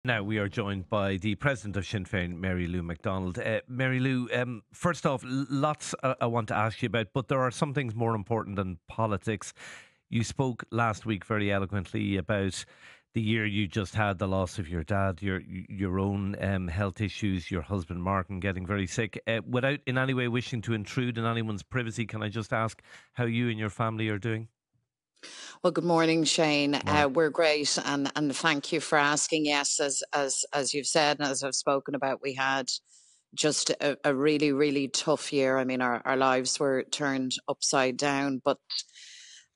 Now we are joined by the President of Sinn Féin, Mary Lou McDonald. Mary Lou, first off, lots I want to ask you about, but there are some things more important than politics. You spoke last week very eloquently about the year you just had, the loss of your dad, your own health issues, your husband Martin getting very sick. Without in any way wishing to intrude in anyone's privacy, can I just ask how you and your family are doing? Well, good morning, Shane. Morning. We're great, and thank you for asking. Yes, as you've said, and as I've spoken about, we had just a really, really tough year. I mean, our lives were turned upside down, but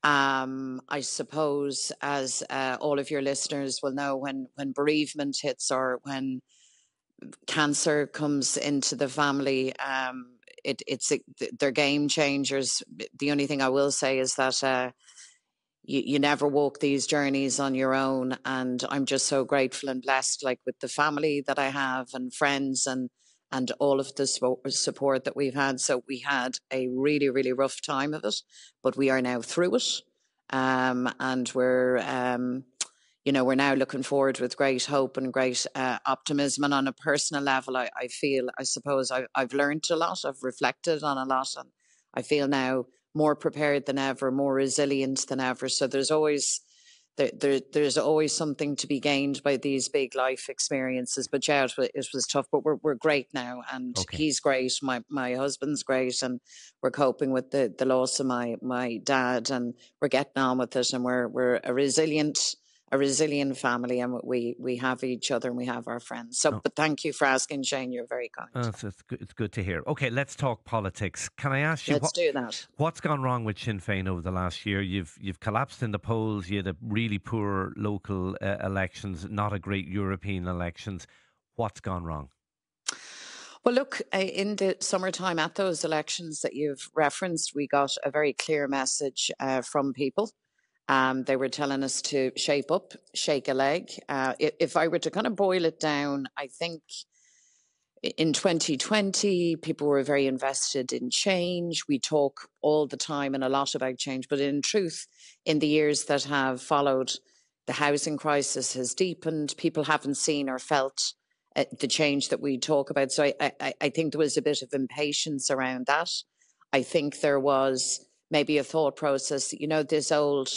I suppose, as all of your listeners will know, when bereavement hits or when cancer comes into the family, they're game changers. The only thing I will say is that you never walk these journeys on your own, and I'm just so grateful and blessed, like with the family that I have and friends and all of the support that we've had. So we had a really, really rough time of it, but we are now through it, and we're now looking forward with great hope and great optimism. And on a personal level, I feel, I suppose, I've learned a lot, I've reflected on a lot, and I feel now more prepared than ever, more resilient than ever. So there's always something to be gained by these big life experiences. But yeah, it was tough, but we're great now, and Okay. he's great. My husband's great, and we're coping with the loss of my dad, and we're getting on with it, and we're a resilient family, and we have each other and we have our friends. So, but thank you for asking, Shane. You're very kind. It's good to hear. Okay, let's talk politics. Can I ask you Let's do that. what's gone wrong with Sinn Féin over the last year? You've collapsed in the polls. You had a really poor local elections, not a great European elections. What's gone wrong? Well, look, in the summertime at those elections that you've referenced, we got a very clear message from people. They were telling us to shape up, shake a leg. If I were to kind of boil it down, I think in 2020, people were very invested in change. We talk all the time and a lot about change, but in truth, in the years that have followed, the housing crisis has deepened. People haven't seen or felt the change that we talk about. So I think there was a bit of impatience around that. I think there was maybe a thought process, this old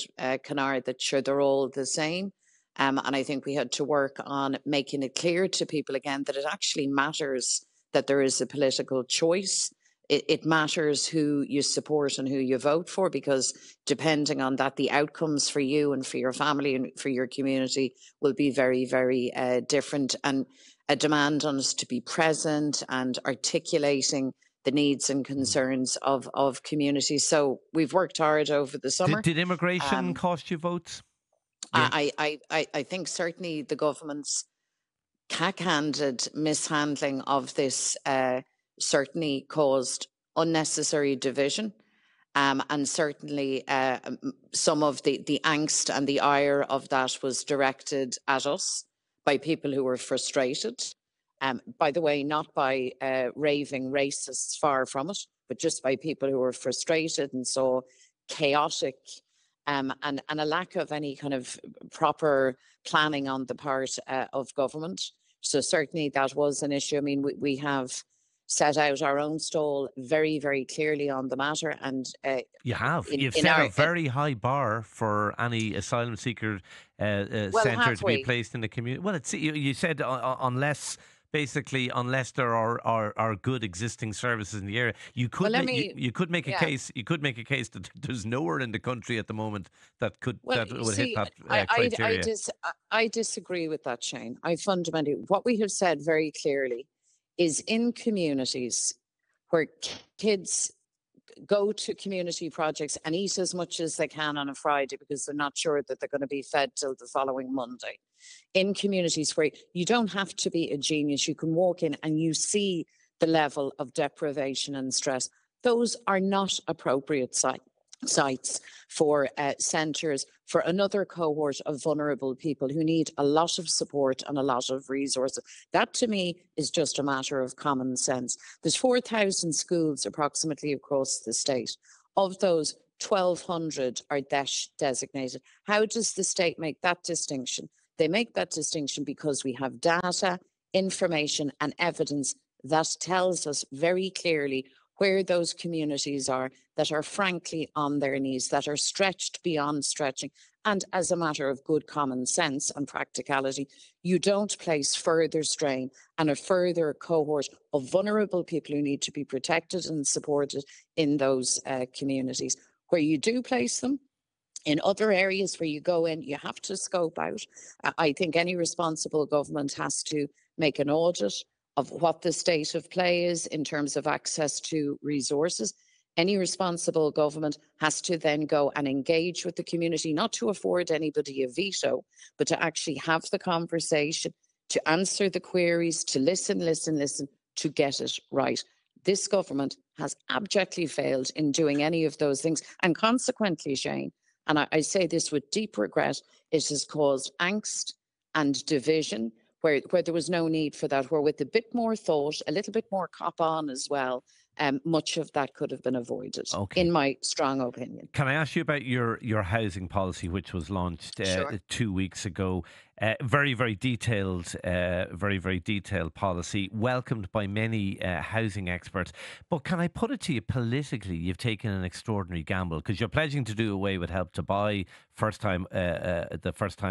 canard that sure they're all the same. And I think we had to work on making it clear to people again that it actually matters that there is a political choice. It matters who you support and who you vote for, because depending on that, the outcomes for you and for your family and for your community will be very, very different. And a demand on us to be present and articulating the needs and concerns of communities. So we've worked hard over the summer. Did immigration cost you votes? I think certainly the government's cack-handed mishandling of this certainly caused unnecessary division. And certainly some of the angst and the ire of that was directed at us by people who were frustrated. By the way, not by raving racists, far from it, but just by people who were frustrated and saw chaotic and a lack of any kind of proper planning on the part of government. So certainly that was an issue. I mean, we have set out our own stall very, very clearly on the matter. And you've set a very high bar for any asylum seeker centre to be placed in the community. Well, you said unless there are good existing services in the area, you could make a case. You could make a case that there's nowhere in the country at the moment that would hit that criteria. I disagree with that, Shane. What we have said very clearly is in communities where kids go to community projects and eat as much as they can on a Friday because they're not sure that they're going to be fed till the following Monday. In communities where you don't have to be a genius, you can walk in and you see the level of deprivation and stress. Those are not appropriate sites for centres for another cohort of vulnerable people who need a lot of support and a lot of resources. That to me is just a matter of common sense. There's 4,000 schools approximately across the state. Of those, 1,200 are DESH designated. How does the state make that distinction? They make that distinction because we have data, information, and evidence that tells us very clearly where those communities are that are frankly on their knees, that are stretched beyond stretching. And as a matter of good common sense and practicality, you don't place further strain and a further cohort of vulnerable people who need to be protected and supported in those communities. Where you do place them, in other areas where you go in, you have to scope out. I think any responsible government has to make an audit of what the state of play is in terms of access to resources. Any responsible government has to then go and engage with the community, not to afford anybody a veto, but to actually have the conversation, to answer the queries, to listen, to get it right. This government has abjectly failed in doing any of those things. And consequently, Shane, and I say this with deep regret, it has caused angst and division where there was no need for that, where with a bit more thought, a little bit more cop on as well, much of that could have been avoided, in my strong opinion. Can I ask you about your housing policy, which was launched Sure. 2 weeks ago? Very, very detailed, very detailed policy, welcomed by many housing experts. But can I put it to you politically, you've taken an extraordinary gamble because you're pledging to do away with Help to Buy, the first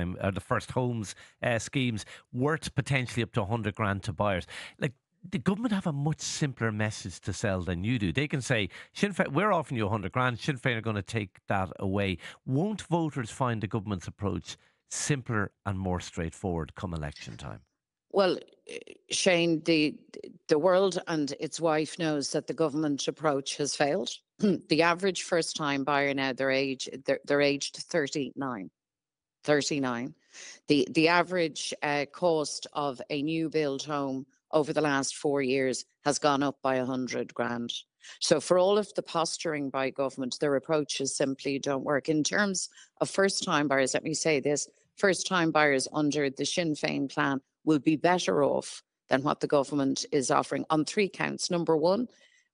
homes schemes worth potentially up to 100 grand to buyers. Like, the government have a much simpler message to sell than you do. They can say, Sinn Féin, we're offering you 100 grand, Sinn Féin are going to take that away. Won't voters find the government's approach simpler and more straightforward come election time? Well, Shane, the world and its wife knows that the government approach has failed. The average first-time buyer now, they're aged 39. 39. The average cost of a new build home over the last 4 years has gone up by 100 grand. So for all of the posturing by government, their approaches simply don't work. In terms of first-time buyers, let me say this, first-time buyers under the Sinn Féin plan will be better off than what the government is offering on 3 counts. Number one,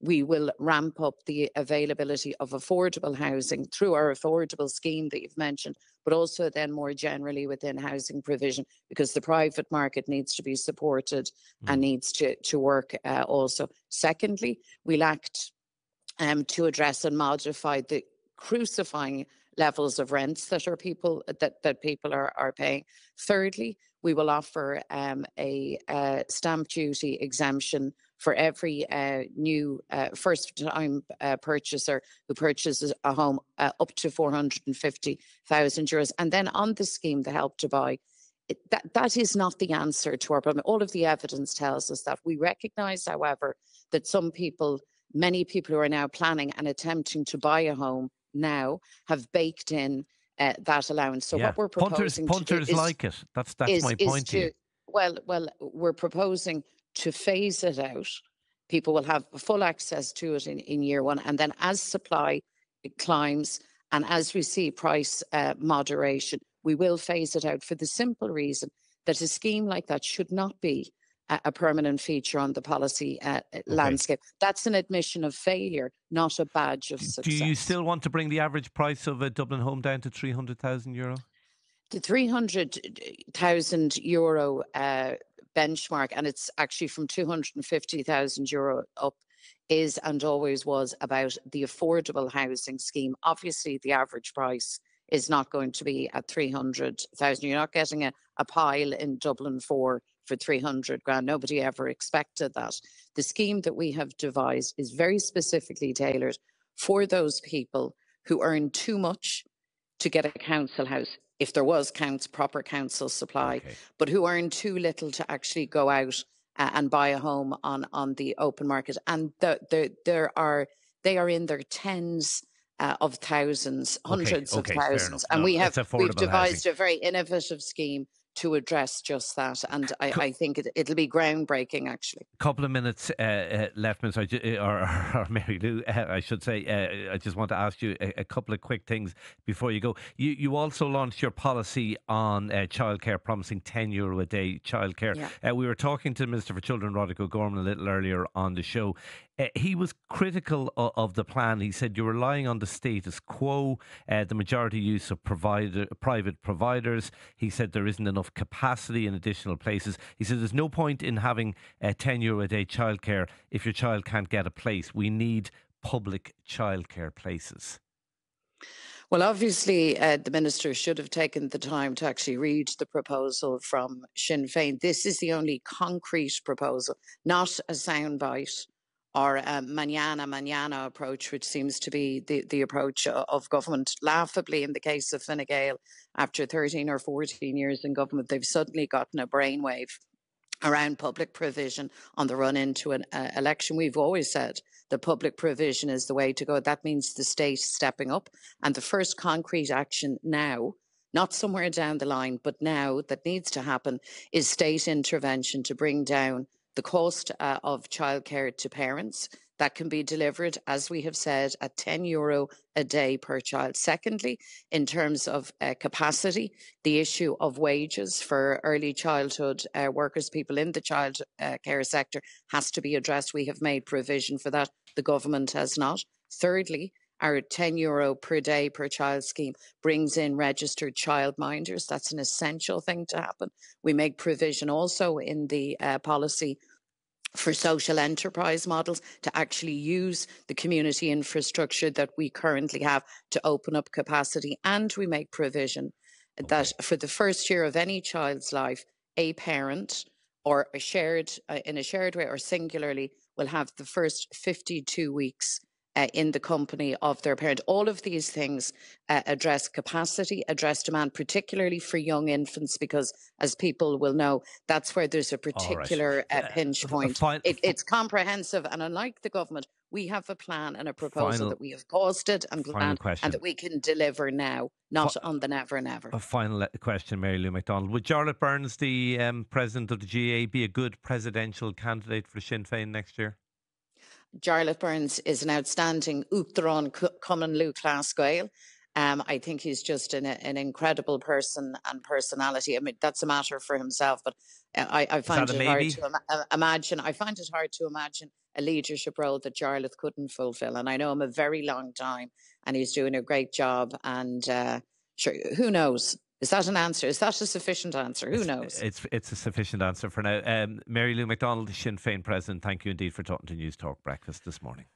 we will ramp up the availability of affordable housing through our affordable scheme that you've mentioned, but also then more generally within housing provision, because the private market needs to be supported and needs to work also. Secondly, we'll act to address and modify the crucifying levels of rents that people are paying. Thirdly, we will offer a stamp duty exemption for every new first-time purchaser who purchases a home up to €450,000. And then on the scheme, the Help to Buy, that is not the answer to our problem. All of the evidence tells us that. We recognise, however, that many people who are now planning and attempting to buy a home now have baked in that allowance. So what we're proposing punters to do like it. That's my point to you. Well, we're proposing to phase it out. People will have full access to it in year one. And then as supply climbs and as we see price moderation, we will phase it out for the simple reason that a scheme like that should not be a permanent feature on the policy landscape. That's an admission of failure, not a badge of success. Do you still want to bring the average price of a Dublin home down to €300,000? The €300,000 benchmark, and it's actually from €250,000 up, is and always was about the affordable housing scheme. Obviously, the average price is not going to be at 300,000. You're not getting a pile in Dublin for 300 grand. Nobody ever expected that. The scheme that we have devised is very specifically tailored for those people who earn too much to get a council house, if there was proper council supply, but who earn too little to actually go out and buy a home on the open market. And they are in their tens of thousands, hundreds of thousands. And we've devised a very innovative scheme to address just that. And I think it'll be groundbreaking, actually. A couple of minutes left, Ms. or Mary Lou, I should say. I just want to ask you a couple of quick things before you go. You also launched your policy on childcare, promising €10 a day childcare. Yeah. We were talking to the Minister for Children, Roderick O'Gorman, a little earlier on the show. He was critical of the plan. He said you're relying on the status quo, the majority use of private providers. He said there isn't enough enough capacity in additional places. He said there's no point in having €10 a day childcare if your child can't get a place. We need public childcare places. Well, obviously, the minister should have taken the time to actually read the proposal from Sinn Féin. This is the only concrete proposal, not a soundbite or a manana approach, which seems to be the approach of government. Laughably, in the case of Fine Gael, after 13 or 14 years in government, they've suddenly gotten a brainwave around public provision on the run into an election. We've always said that public provision is the way to go. That means the state stepping up. And the first concrete action now, not somewhere down the line, but now that needs to happen, is state intervention to bring down the cost of childcare to parents. That can be delivered, as we have said, at €10 a day per child. Secondly, in terms of capacity, the issue of wages for early childhood workers, people in the child care sector, has to be addressed. We have made provision for that. The government has not. Thirdly, our €10 per day per child scheme brings in registered childminders. That's an essential thing to happen. We make provision also in the policy for social enterprise models to actually use the community infrastructure that we currently have to open up capacity. And we make provision that for the first year of any child's life, a parent or a shared, in a shared way or singularly, will have the first 52 weeks in the company of their parent. All of these things address capacity, address demand, particularly for young infants, because as people will know, that's where there's a particular pinch point. It's comprehensive, and unlike the government, we have a plan and a proposal that we have costed and planned and that we can deliver now, not on the never. A final question, Mary Lou McDonald. Would Jarlath Burns, the president of the GAA, be a good presidential candidate for Sinn Féin next year? Jarlath Burns is an outstanding Uachtaráin Cumann Lú Clas Gael. I think he's just an incredible person and personality. I mean, that's a matter for himself, but I find it hard to imagine. I find it hard to imagine a leadership role that Jarlath couldn't fulfil. And I know him a very long time, and he's doing a great job. And sure, who knows? Is that an answer? Is that a sufficient answer? Who knows? It's a sufficient answer for now. Mary Lou McDonald, Sinn Féin President, thank you indeed for talking to Newstalk Breakfast this morning.